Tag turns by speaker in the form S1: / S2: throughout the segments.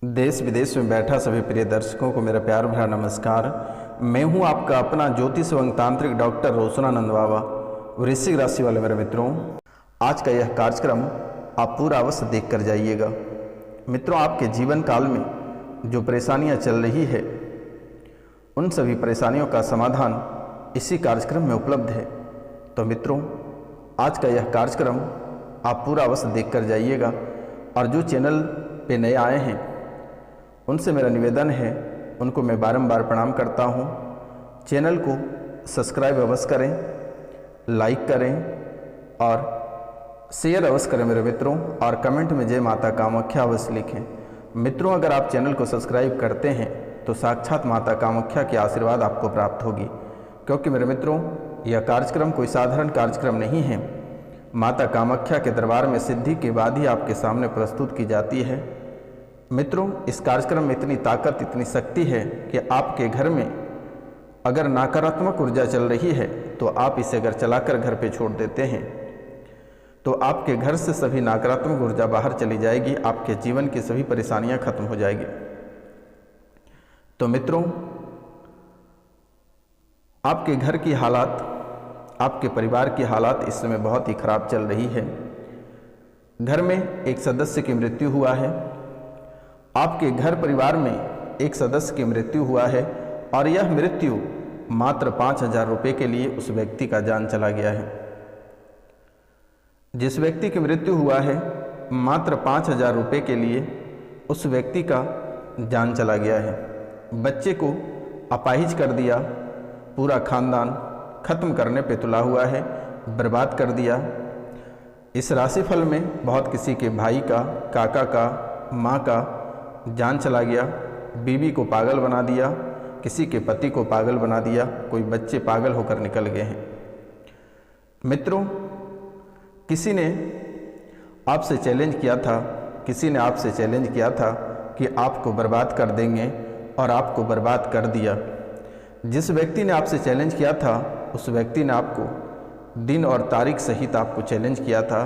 S1: देश विदेश में बैठा सभी प्रिय दर्शकों को मेरा प्यार भरा नमस्कार। मैं हूं आपका अपना ज्योतिष एवं तांत्रिक डॉक्टर रोशनानंद बाबा। वृश्चिक राशि वाले मेरे मित्रों, आज का यह कार्यक्रम आप पूरा अवश्य देख कर जाइएगा। मित्रों, आपके जीवन काल में जो परेशानियां चल रही है उन सभी परेशानियों का समाधान इसी कार्यक्रम में उपलब्ध है। तो मित्रों, आज का यह कार्यक्रम आप पूरा अवश्य देख कर जाइएगा। और जो चैनल पे नए आए हैं उनसे मेरा निवेदन है, उनको मैं बारंबार प्रणाम करता हूँ। चैनल को सब्सक्राइब अवश्य करें, लाइक करें और शेयर अवश्य करें मेरे मित्रों, और कमेंट में जय माता कामाख्या अवश्य लिखें। मित्रों, अगर आप चैनल को सब्सक्राइब करते हैं तो साक्षात माता कामाख्या के आशीर्वाद आपको प्राप्त होगी, क्योंकि मेरे मित्रों यह कार्यक्रम कोई साधारण कार्यक्रम नहीं है। माता कामाख्या के दरबार में सिद्धि के बाद ही आपके सामने प्रस्तुत की जाती है। मित्रों, इस कार्यक्रम में इतनी ताकत, इतनी शक्ति है कि आपके घर में अगर नकारात्मक ऊर्जा चल रही है तो आप इसे अगर चलाकर घर पे छोड़ देते हैं तो आपके घर से सभी नकारात्मक ऊर्जा बाहर चली जाएगी, आपके जीवन की सभी परेशानियां खत्म हो जाएगी। तो मित्रों, आपके घर की हालात, आपके परिवार की हालात इस समय बहुत ही खराब चल रही है। घर में एक सदस्य की मृत्यु हुआ है, आपके घर परिवार में एक सदस्य की मृत्यु हुआ है और यह मृत्यु मात्र 5,000 रुपये के लिए उस व्यक्ति का जान चला गया है। जिस व्यक्ति की मृत्यु हुआ है मात्र 5,000 रुपये के लिए उस व्यक्ति का जान चला गया है। बच्चे को अपाहिज कर दिया, पूरा खानदान खत्म करने पे तुला हुआ है, बर्बाद कर दिया। इस राशिफल में बहुत किसी के भाई का, काका का, माँ का जान चला गया, बीवी को पागल बना दिया, किसी के पति को पागल बना दिया, कोई बच्चे पागल होकर निकल गए हैं। मित्रों, किसी ने आपसे चैलेंज किया था, किसी ने आपसे चैलेंज किया था कि आपको बर्बाद कर देंगे और आपको बर्बाद कर दिया। जिस व्यक्ति ने आपसे चैलेंज किया था उस व्यक्ति ने आपको दिन और तारीख सहित आपको चैलेंज किया था,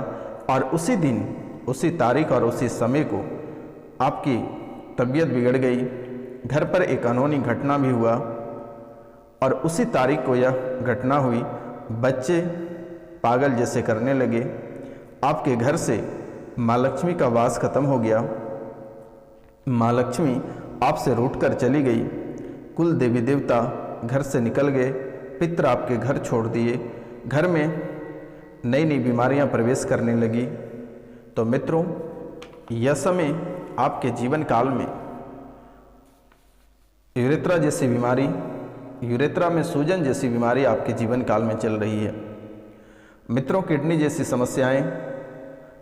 S1: और उसी दिन, उसी तारीख और उसी समय को आपकी तबीयत बिगड़ गई, घर पर एक अनहोनी घटना भी हुआ और उसी तारीख को यह घटना हुई। बच्चे पागल जैसे करने लगे, आपके घर से माँ लक्ष्मी का वास खत्म हो गया, माँ लक्ष्मी आपसे रूठकर चली गई, कुल देवी देवता घर से निकल गए, पितृ आपके घर छोड़ दिए, घर में नई नई बीमारियां प्रवेश करने लगी। तो मित्रों, यह समय आपके जीवन काल में यूरेथ्रा जैसी बीमारी, यूरेथ्रा में सूजन जैसी बीमारी आपके जीवन काल में चल रही है। मित्रों, किडनी जैसी समस्याएं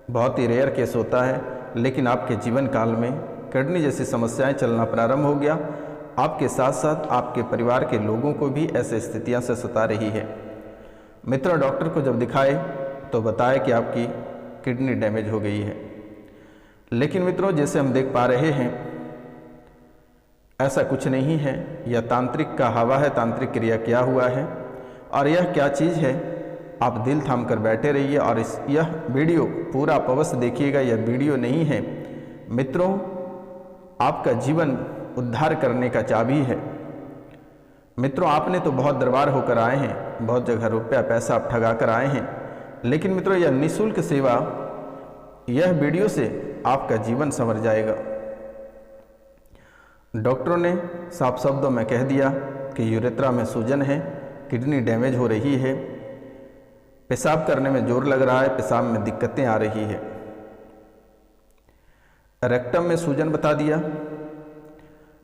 S1: बहुत ही रेयर केस होता है, लेकिन आपके जीवन काल में किडनी जैसी समस्याएं चलना प्रारंभ हो गया। आपके साथ साथ आपके परिवार के लोगों को भी ऐसे स्थितियां से सता रही है। मित्रों, डॉक्टर को जब दिखाए तो बताया कि आपकी किडनी डैमेज हो गई है, लेकिन मित्रों जैसे हम देख पा रहे हैं ऐसा कुछ नहीं है। यह तांत्रिक का हवा है, तांत्रिक क्रिया क्या हुआ है और यह क्या चीज़ है, आप दिल थाम कर बैठे रहिए और यह वीडियो पूरा अवश्य देखिएगा। यह वीडियो नहीं है मित्रों, आपका जीवन उद्धार करने का चाबी है। मित्रों, आपने तो बहुत दरबार होकर आए हैं, बहुत जगह रुपया पैसा आप ठगा कर आए हैं, लेकिन मित्रों यह निःशुल्क सेवा, यह वीडियो से आपका जीवन संवर जाएगा। डॉक्टरों ने साफ शब्दों में कह दिया कि यूरेथ्रा में सूजन है, किडनी डैमेज हो रही है, पेशाब करने में जोर लग रहा है, पेशाब में दिक्कतें आ रही है। रेक्टम में सूजन बता दिया,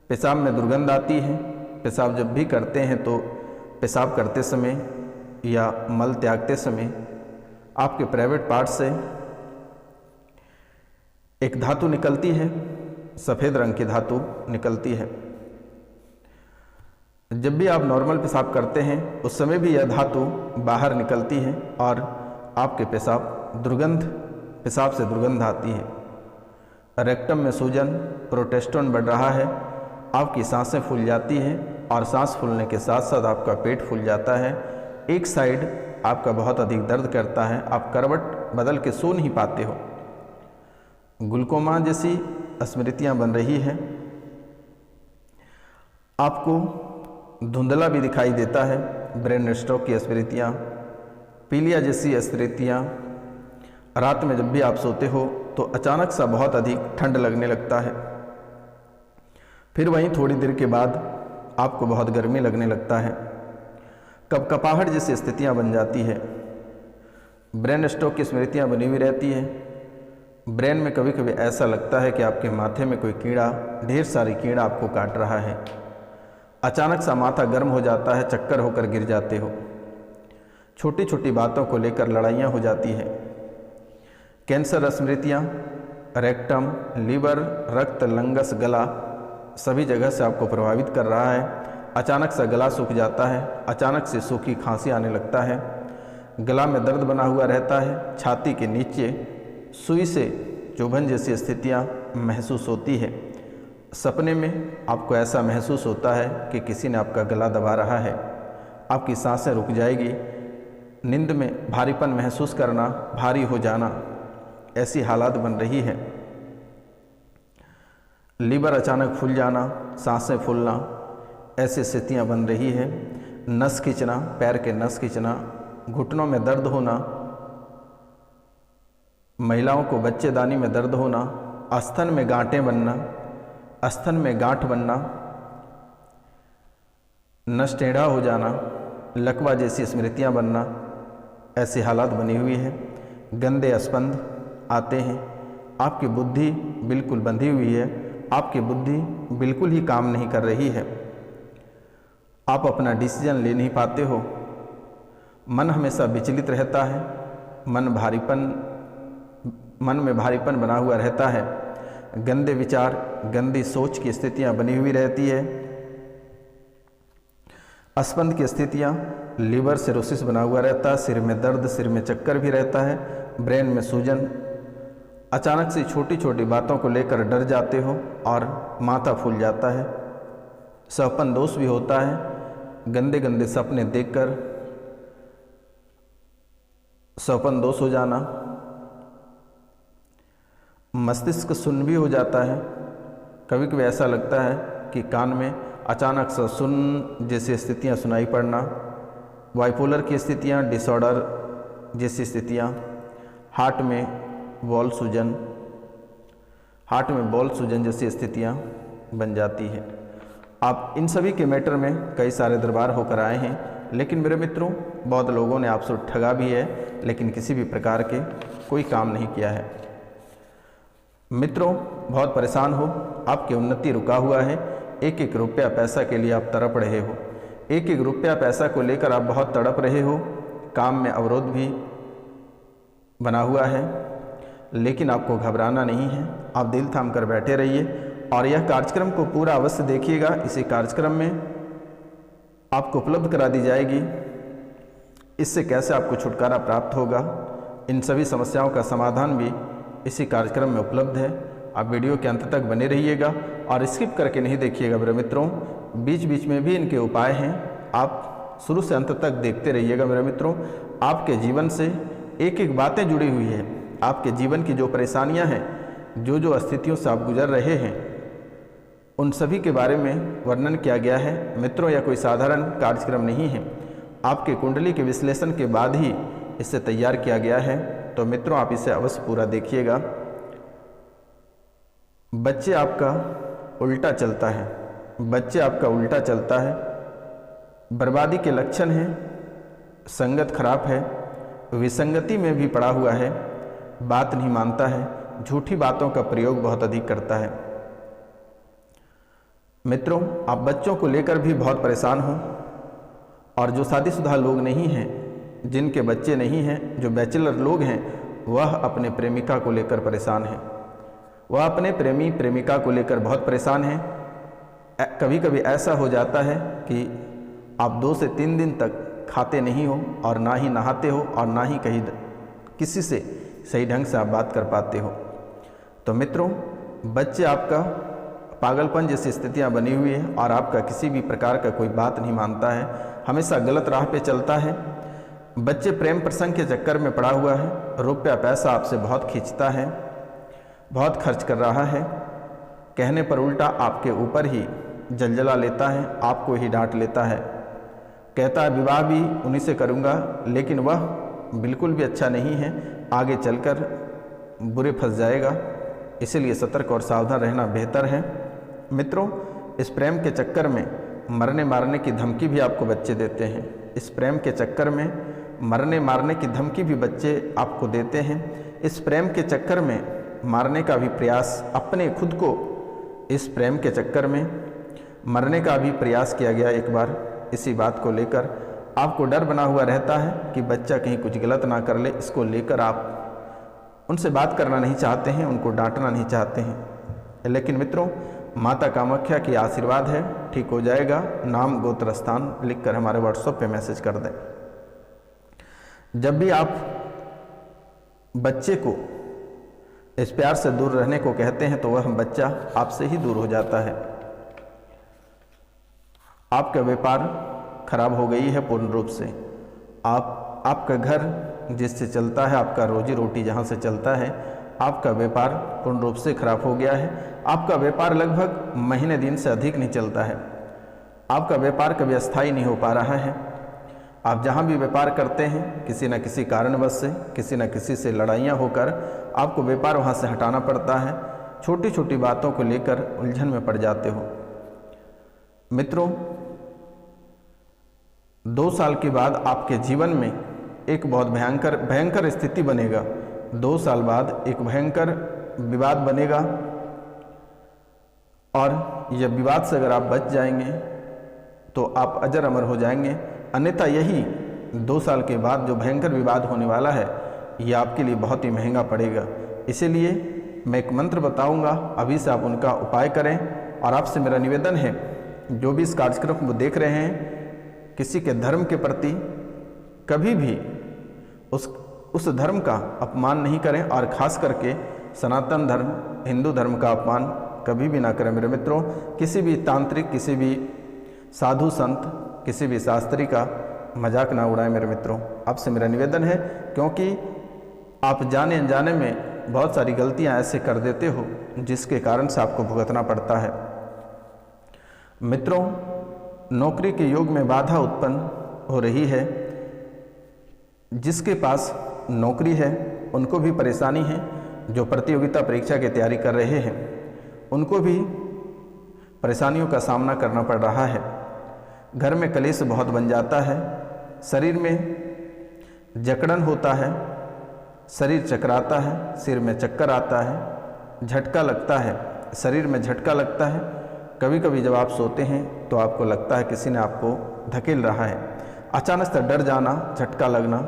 S1: पेशाब में दुर्गंध आती है, पेशाब जब भी करते हैं तो पेशाब करते समय या मल त्यागते समय आपके प्राइवेट पार्ट से एक धातु निकलती है, सफ़ेद रंग की धातु निकलती है। जब भी आप नॉर्मल पेशाब करते हैं उस समय भी यह धातु बाहर निकलती है और आपके पेशाब से दुर्गंध आती है। रेक्टम में सूजन, प्रोटेस्टेरोन बढ़ रहा है, आपकी सांसें फूल जाती हैं और सांस फूलने के साथ साथ आपका पेट फूल जाता है। एक साइड आपका बहुत अधिक दर्द करता है, आप करवट बदल के सो नहीं पाते हो। ग्लूकोमा जैसी स्मृतियां बन रही है। आपको धुंधला भी दिखाई देता है, ब्रेन स्ट्रोक की स्मृतियां, पीलिया जैसी स्मृतियां। रात में जब भी आप सोते हो तो अचानक सा बहुत अधिक ठंड लगने लगता है, फिर वहीं थोड़ी देर के बाद आपको बहुत गर्मी लगने लगता है, कपकपाहट जैसी स्थितियां बन जाती है, ब्रेन स्ट्रोक की स्मृतियां बनी हुई रहती है। ब्रेन में कभी कभी ऐसा लगता है कि आपके माथे में कोई कीड़ा, ढेर सारी कीड़ा आपको काट रहा है, अचानक सा माथा गर्म हो जाता है, चक्कर होकर गिर जाते हो, छोटी छोटी बातों को लेकर लड़ाइयाँ हो जाती है। कैंसर स्मृतियाँ, रेक्टम, लीवर, रक्त, लंगस, गला सभी जगह से आपको प्रभावित कर रहा है। अचानक सा गला सूख जाता है, अचानक से सूखी खांसी आने लगता है, गला में दर्द बना हुआ रहता है, छाती के नीचे सुई से चुभन जैसी स्थितियाँ महसूस होती है। सपने में आपको ऐसा महसूस होता है कि किसी ने आपका गला दबा रहा है, आपकी सांसें रुक जाएगी, नींद में भारीपन महसूस करना, भारी हो जाना, ऐसी हालात बन रही है। लीवर अचानक फूल जाना, सांसें फूलना, ऐसी स्थितियाँ बन रही है। नस खींचना, पैर के नस खींचना, घुटनों में दर्द होना, महिलाओं को बच्चेदानी में दर्द होना, आस्थन में गांठें बनना, आस्थन में गांठ बनना, नस टेढ़ा हो जाना, लकवा जैसी स्मृतियाँ बनना, ऐसी हालात बनी हुई है। गंदे स्पंद आते हैं, आपकी बुद्धि बिल्कुल बंधी हुई है, आपकी बुद्धि बिल्कुल ही काम नहीं कर रही है, आप अपना डिसीजन ले नहीं पाते हो, मन हमेशा विचलित रहता है, मन में भारीपन बना हुआ रहता है, गंदे विचार, गंदी सोच की स्थितियां बनी हुई रहती है। स्पंद की स्थितियां, लीवर सिरोसिस बना हुआ रहता है, सिर में दर्द, सिर में चक्कर भी रहता है, ब्रेन में सूजन, अचानक से छोटी छोटी बातों को लेकर डर जाते हो और माथा फूल जाता है, स्वप्न दोष भी होता है, गंदे गंदे सपने देखकर स्वप्न दोष हो जाना, मस्तिष्क सुन्न भी हो जाता है, कभी कभी ऐसा लगता है कि कान में अचानक से सुन्न जैसी स्थितियाँ सुनाई पड़ना, बाइपोलर की स्थितियाँ, डिसऑर्डर जैसी स्थितियाँ, हार्ट में बॉल सूजन जैसी स्थितियाँ बन जाती है। आप इन सभी के मैटर में कई सारे दरबार होकर आए हैं, लेकिन मेरे मित्रों बहुत लोगों ने आपसे ठगा भी है, लेकिन किसी भी प्रकार के कोई काम नहीं किया है। मित्रों बहुत परेशान हो, आपकी उन्नति रुका हुआ है, एक एक रुपया पैसा के लिए आप तड़प रहे हो, एक एक रुपया पैसा को लेकर आप बहुत तड़प रहे हो, काम में अवरोध भी बना हुआ है, लेकिन आपको घबराना नहीं है, आप दिल थाम कर बैठे रहिए और यह कार्यक्रम को पूरा अवश्य देखिएगा। इसी कार्यक्रम में आपको उपलब्ध करा दी जाएगी इससे कैसे आपको छुटकारा प्राप्त होगा, इन सभी समस्याओं का समाधान भी इसी कार्यक्रम में उपलब्ध है। आप वीडियो के अंत तक बने रहिएगा और स्किप करके नहीं देखिएगा मेरे मित्रों, बीच बीच में भी इनके उपाय हैं, आप शुरू से अंत तक देखते रहिएगा मेरे मित्रों। आपके जीवन से एक एक बातें जुड़ी हुई है, आपके जीवन की जो परेशानियां हैं, जो जो स्थितियों से आप गुजर रहे हैं, उन सभी के बारे में वर्णन किया गया है। मित्रों यह कोई साधारण कार्यक्रम नहीं है, आपके कुंडली के विश्लेषण के बाद ही इसे तैयार किया गया है, तो मित्रों आप इसे अवश्य पूरा देखिएगा। बच्चे आपका उल्टा चलता है, बच्चे आपका उल्टा चलता है, बर्बादी के लक्षण हैं, संगत खराब है, विसंगति में भी पड़ा हुआ है, बात नहीं मानता है, झूठी बातों का प्रयोग बहुत अधिक करता है। मित्रों आप बच्चों को लेकर भी बहुत परेशान हो, और जो शादीशुदा लोग नहीं हैं, जिनके बच्चे नहीं हैं, जो बैचलर लोग हैं, वह अपने प्रेमिका को लेकर परेशान हैं, वह अपने प्रेमी प्रेमिका को लेकर बहुत परेशान हैं। कभी कभी ऐसा हो जाता है कि आप 2 से 3 दिन तक खाते नहीं हो और ना ही नहाते हो और ना ही कहीं किसी से सही ढंग से आप बात कर पाते हो। तो मित्रों बच्चे आपका पागलपन जैसी स्थितियां बनी हुई है और आपका किसी भी प्रकार का कोई बात नहीं मानता है, हमेशा गलत राह पे चलता है। बच्चे प्रेम प्रसंग के चक्कर में पड़ा हुआ है, रुपया पैसा आपसे बहुत खींचता है, बहुत खर्च कर रहा है, कहने पर उल्टा आपके ऊपर ही जलजला लेता है, आपको ही डांट लेता है। कहता है विवाह भी उन्हीं से करूँगा, लेकिन वह बिल्कुल भी अच्छा नहीं है, आगे चलकर बुरे फंस जाएगा। इसीलिए सतर्क और सावधान रहना बेहतर है। मित्रों, इस प्रेम के चक्कर में मरने मारने की धमकी भी आपको बच्चे देते हैं। इस प्रेम के चक्कर में मरने मारने की धमकी भी बच्चे आपको देते हैं। इस प्रेम के चक्कर में मारने का भी प्रयास, अपने खुद को इस प्रेम के चक्कर में मरने का भी प्रयास किया गया एक बार। इसी बात को लेकर आपको डर बना हुआ रहता है कि बच्चा कहीं कुछ गलत ना कर ले। इसको लेकर आप उनसे बात करना नहीं चाहते हैं, उनको डांटना नहीं चाहते हैं। लेकिन मित्रों, माता कामाख्या की आशीर्वाद है, ठीक हो जाएगा। नाम गोत्र स्थान लिखकर हमारे व्हाट्सएप पे मैसेज कर दें। जब भी आप बच्चे को इस प्यार से दूर रहने को कहते हैं तो वह बच्चा आपसे ही दूर हो जाता है। आपका व्यापार खराब हो गई है पूर्ण रूप से। आपका घर जिससे चलता है, आपका रोजी रोटी जहाँ से चलता है, आपका व्यापार पूर्ण रूप से खराब हो गया है। आपका व्यापार लगभग महीने दिन से अधिक नहीं चलता है। आपका व्यापार कभी अस्थायी नहीं हो पा रहा है। आप जहाँ भी व्यापार करते हैं, किसी न किसी कारणवश से, किसी न किसी से लड़ाइयाँ होकर आपको व्यापार वहाँ से हटाना पड़ता है। छोटी छोटी बातों को लेकर उलझन में पड़ जाते हो। मित्रों, 2 साल के बाद आपके जीवन में एक बहुत भयंकर स्थिति बनेगा। 2 साल बाद एक भयंकर विवाद बनेगा और यह विवाद से अगर आप बच जाएंगे तो आप अजर अमर हो जाएंगे। अन्यथा यही 2 साल के बाद जो भयंकर विवाद होने वाला है, ये आपके लिए बहुत ही महंगा पड़ेगा। इसीलिए मैं एक मंत्र बताऊंगा, अभी से आप उनका उपाय करें। और आपसे मेरा निवेदन है, जो भी इस कार्यक्रम को देख रहे हैं, किसी के धर्म के प्रति कभी भी उस धर्म का अपमान नहीं करें, और ख़ास करके सनातन धर्म, हिंदू धर्म का अपमान कभी भी ना करें। मेरे मित्रों, किसी भी तांत्रिक, किसी भी साधु संत, किसी भी शास्त्री का मजाक ना उड़ाएं। मेरे मित्रों, आपसे मेरा निवेदन है, क्योंकि आप जाने अनजाने में बहुत सारी गलतियां ऐसे कर देते हो जिसके कारण से आपको भुगतना पड़ता है। मित्रों, नौकरी के योग में बाधा उत्पन्न हो रही है। जिसके पास नौकरी है उनको भी परेशानी है। जो प्रतियोगिता परीक्षा की तैयारी कर रहे हैं उनको भी परेशानियों का सामना करना पड़ रहा है। घर में कलेश बहुत बन जाता है। शरीर में जकड़न होता है, शरीर चकराता है, सिर में चक्कर आता है, झटका लगता है, शरीर में झटका लगता है। कभी कभी जब आप सोते हैं तो आपको लगता है किसी ने आपको धकेल रहा है। अचानक से डर जाना, झटका लगना,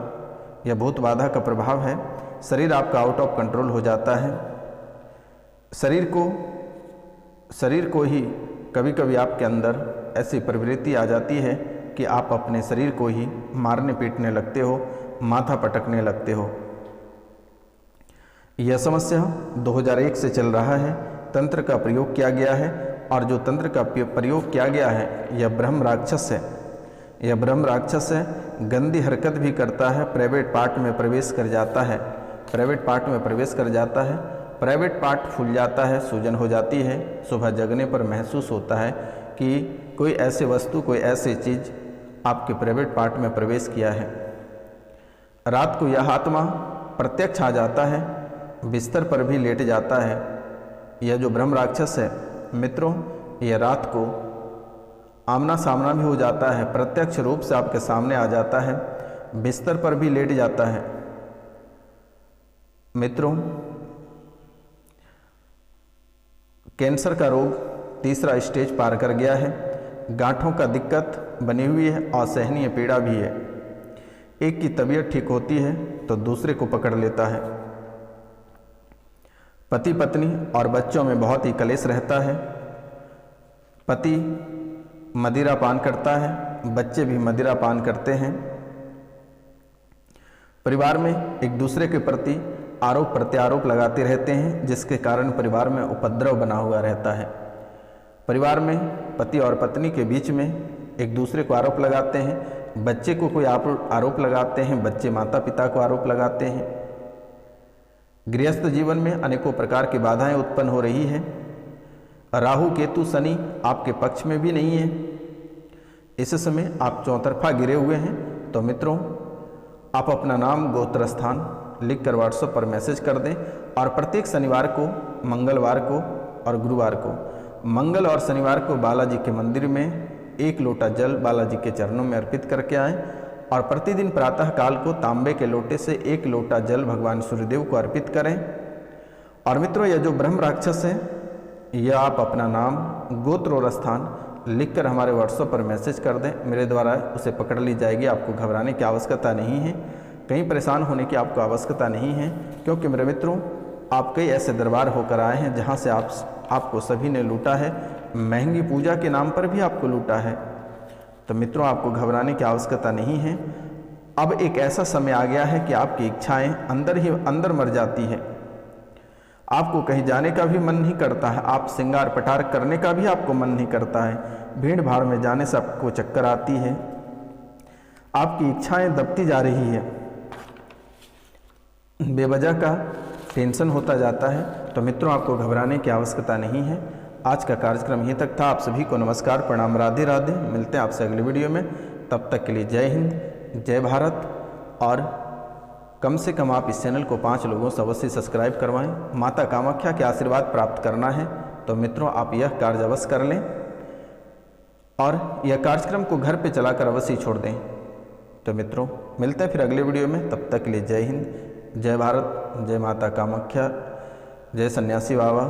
S1: यह भूत बाधा का प्रभाव है। शरीर आपका आउट ऑफ कंट्रोल हो जाता है। शरीर को ही कभी कभी आपके अंदर ऐसी प्रवृत्ति आ जाती है कि आप अपने शरीर को ही मारने पीटने लगते हो, माथा पटकने लगते हो। यह समस्या 2001 से चल रहा है। तंत्र का प्रयोग किया गया है, और जो तंत्र का प्रयोग किया गया है यह ब्रह्म राक्षस है। यह ब्रह्म राक्षस है, गंदी हरकत भी करता है, प्राइवेट पार्ट में प्रवेश कर जाता है। प्राइवेट पार्ट में प्रवेश कर जाता है, प्राइवेट पार्ट फूल जाता है, सूजन हो जाती है। सुबह जगने पर महसूस होता है कि कोई ऐसी वस्तु, कोई ऐसी चीज़ आपके प्राइवेट पार्ट में प्रवेश किया है। रात को यह आत्मा प्रत्यक्ष आ जाता है, बिस्तर पर भी लेट जाता है। यह जो ब्रह्म राक्षस है मित्रों, यह रात को आमना सामना भी हो जाता है, प्रत्यक्ष रूप से आपके सामने आ जाता है, बिस्तर पर भी लेट जाता है। मित्रों, कैंसर का रोग 3रा स्टेज पार कर गया है। गांठों का दिक्कत बनी हुई है, असहनीय पीड़ा भी है। एक की तबीयत ठीक होती है तो दूसरे को पकड़ लेता है। पति पत्नी और बच्चों में बहुत ही कलेश रहता है। पति मदिरा पान करता है, बच्चे भी मदिरा पान करते हैं। परिवार में एक दूसरे के प्रति आरोप प्रत्यारोप लगाते रहते हैं, जिसके कारण परिवार में उपद्रव बना हुआ रहता है। परिवार में पति और पत्नी के बीच में एक दूसरे को आरोप लगाते हैं। बच्चे को कोई आरोप लगाते हैं, बच्चे माता पिता को आरोप लगाते हैं। गृहस्थ जीवन में अनेकों प्रकार की बाधाएं उत्पन्न हो रही है। राहु केतु शनि आपके पक्ष में भी नहीं है। इस समय आप चौतरफा गिरे हुए हैं। तो मित्रों, आप अपना नाम, गोत्र, स्थान लिख कर व्हाट्सएप पर मैसेज कर दें और प्रत्येक शनिवार को, मंगलवार को और गुरुवार को, मंगल और शनिवार को बालाजी के मंदिर में 1 लोटा जल बालाजी के चरणों में अर्पित करके आएँ और प्रतिदिन प्रातः काल को तांबे के लोटे से 1 लोटा जल भगवान सूर्यदेव को अर्पित करें। और मित्रों, यह जो ब्रह्म राक्षस है, यह आप अपना नाम, गोत्र और स्थान लिखकर हमारे व्हाट्सएप पर मैसेज कर दें। मेरे द्वारा उसे पकड़ ली जाएगी। आपको घबराने की आवश्यकता नहीं है, कहीं परेशान होने की आपको आवश्यकता नहीं है, क्योंकि मेरे मित्रों, आप कई ऐसे दरबार होकर आए हैं जहां से आपको सभी ने लूटा है, महंगी पूजा के नाम पर भी आपको लूटा है। तो मित्रों, आपको घबराने की आवश्यकता नहीं है। अब एक ऐसा समय आ गया है कि आपकी इच्छाएं अंदर ही अंदर मर जाती है। आपको कहीं जाने का भी मन नहीं करता है, आप श्रृंगार पटार करने का भी आपको मन नहीं करता है, भीड़ भाड़ में जाने से आपको चक्कर आती है, आपकी इच्छाएं दबती जा रही है, बेवजह का टेंशन होता जाता है। तो मित्रों, आपको घबराने की आवश्यकता नहीं है। आज का कार्यक्रम यहीं तक था। आप सभी को नमस्कार, प्रणाम, राधे राधे। मिलते हैं आपसे अगले वीडियो में। तब तक के लिए जय हिंद, जय भारत। और कम से कम आप इस चैनल को 5 लोगों से अवश्य सब्सक्राइब करवाएं। माता कामाख्या के आशीर्वाद प्राप्त करना है तो मित्रों, आप यह कार्य अवश्य कर लें और यह कार्यक्रम को घर पे चलाकर अवश्य छोड़ दें। तो मित्रों, मिलते हैं फिर अगले वीडियो में। तब तक के लिए जय हिंद, जय भारत, जय माता कामाख्या, जय सन्यासी बाबा।